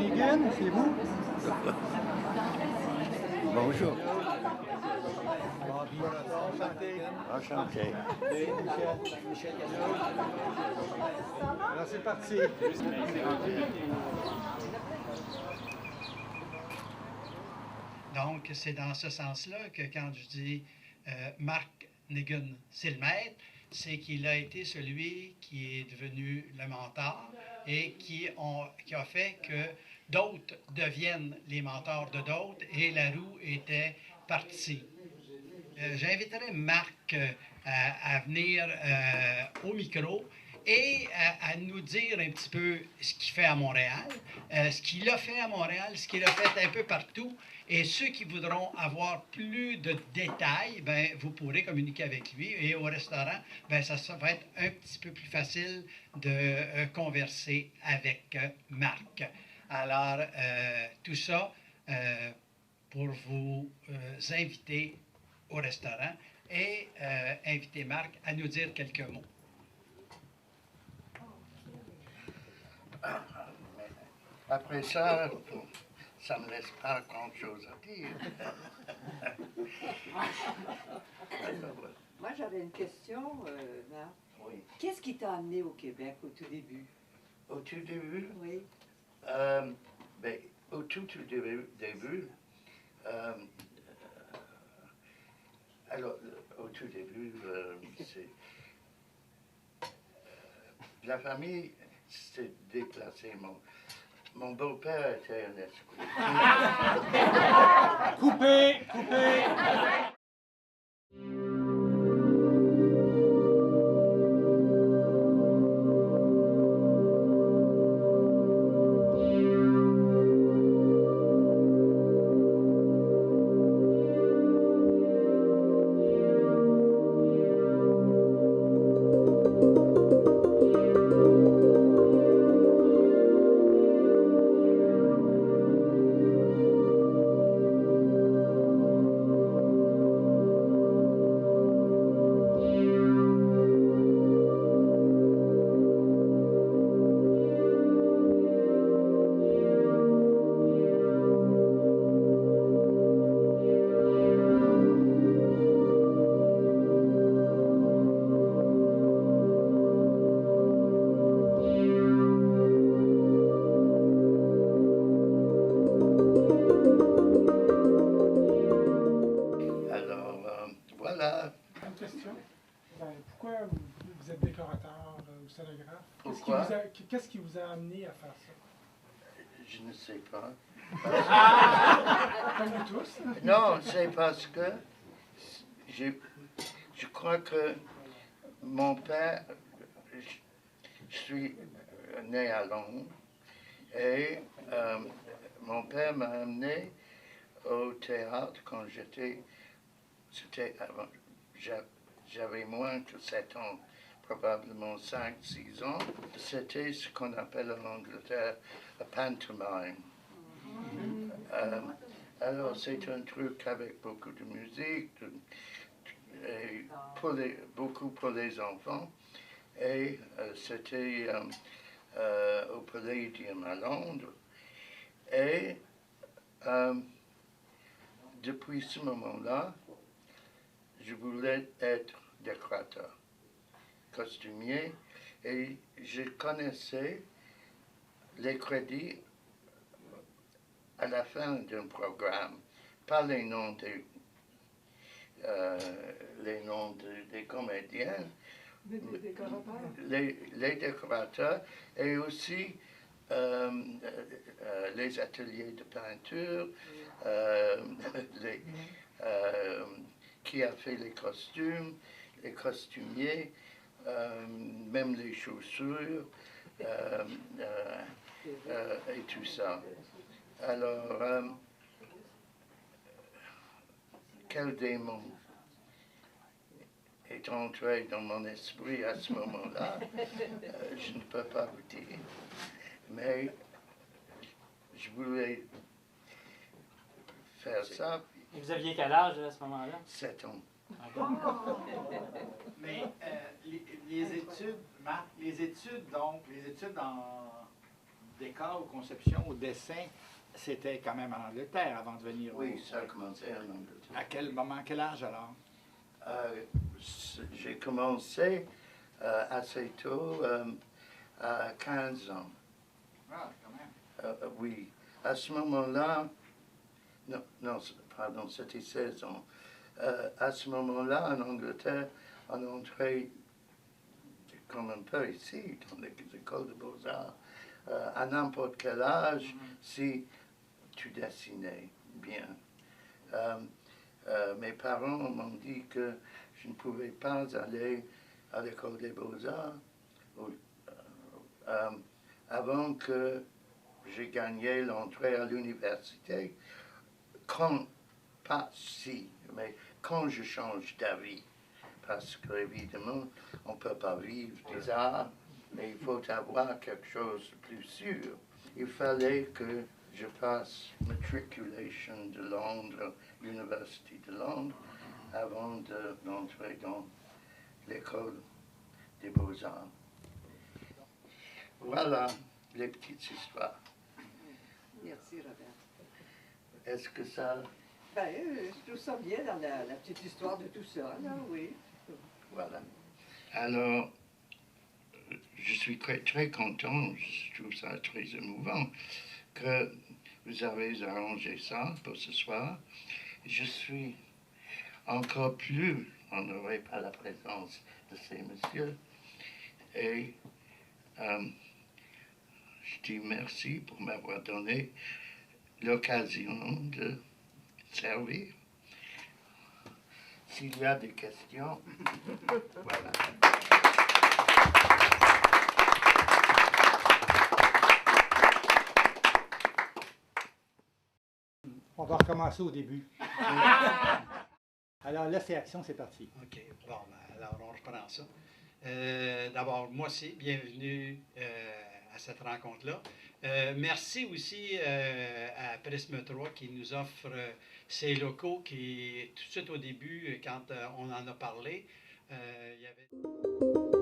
Negan, c'est vous? Bonjour. Enchanté. Enchanté. Michel Alors c'est parti. Donc, c'est dans ce sens-là que quand je dis Mark Negan, c'est le maître, c'est qu'il a été celui qui est devenu le mentor et qui a fait que d'autres deviennent les mentors de d'autres et la roue était partie. J'inviterai Marc à venir au micro et à nous dire un petit peu ce qu'il fait à Montréal, ce qu'il a fait à Montréal, ce qu'il a fait un peu partout. Et ceux qui voudront avoir plus de détails, ben, vous pourrez communiquer avec lui. Et au restaurant, ben, ça va être un petit peu plus facile de converser avec Marc. Alors, tout ça pour vous inviter au restaurant et inviter Marc à nous dire quelques mots. Après ça, ça ne me laisse pas grand-chose à dire. Moi, j'avais une question, Marc. Oui. Qu'est-ce qui t'a amené au Québec au tout début? Au tout début, Oui. ben, au tout début, alors, au tout début, c'est la famille s'est déplacée. Mon beau-père était un escroc. Coupé, coupé. Voilà. Une question. Pourquoi vous êtes décorateur ou scénographe? Pourquoi? Qu'est-ce qui vous a amené à faire ça? Je ne sais pas. Comme nous tous. Non, c'est parce que je crois que mon père, je suis né à Londres et mon père m'a amené au théâtre quand j'avais moins que 7 ans, probablement 5-6 ans. C'était ce qu'on appelle en Angleterre un pantomime. Alors c'est un truc avec beaucoup de musique, et beaucoup pour les enfants. Et c'était au Palladium à Londres. Et depuis ce moment-là, je voulais être décorateur, costumier, et je connaissais les crédits à la fin d'un programme, pas les noms des comédiens, les décorateurs, et aussi les ateliers de peinture, qui a fait les costumes, les costumiers, même les chaussures et tout ça. Alors, quel démon est entré dans mon esprit à ce moment-là, je ne peux pas vous dire. Mais je voulais faire ça. Et vous aviez quel âge à ce moment-là? 7 ans. Mais les études, Marc, les études en décor, aux conceptions, au dessin, c'était quand même en Angleterre avant de venir. Oui, ça a commencé en Angleterre. À quel moment, quel âge alors? J'ai commencé assez tôt, à 15 ans. Ah, quand même. Oui, à ce moment-là, non, pardon, c'était 16 ans. À ce moment-là, en Angleterre, on entrait comme un peu ici, dans les écoles de beaux-arts, à n'importe quel âge, si tu dessinais bien. Mes parents m'ont dit que je ne pouvais pas aller à l'école des beaux-arts avant que j'ai gagné l'entrée à l'université, pas si, mais quand je change d'avis. Parce qu'évidemment, on ne peut pas vivre des arts, mais il faut avoir quelque chose de plus sûr. Il fallait que je fasse matriculation de Londres, Université de Londres, avant d'entrer dans l'école des beaux-arts. Voilà les petites histoires. Merci, Robert. Est-ce que ça... Ben, je trouve ça bien dans la petite histoire de tout ça, là, oui. Voilà. Alors, je suis très content, je trouve ça très émouvant que vous avez arrangé ça pour ce soir. Je suis encore plus honoré par la présence de ces messieurs et je dis merci pour m'avoir donné l'occasion de servir. S'il y a des questions, voilà. On va recommencer au début. Alors là, c'est action, c'est parti. OK. Bon, ben, alors on reprend ça. D'abord, moi aussi, bienvenue à cette rencontre-là. Merci aussi à Prisme 3 qui nous offre ces locaux qui, tout de suite au début, quand on en a parlé, il y avait...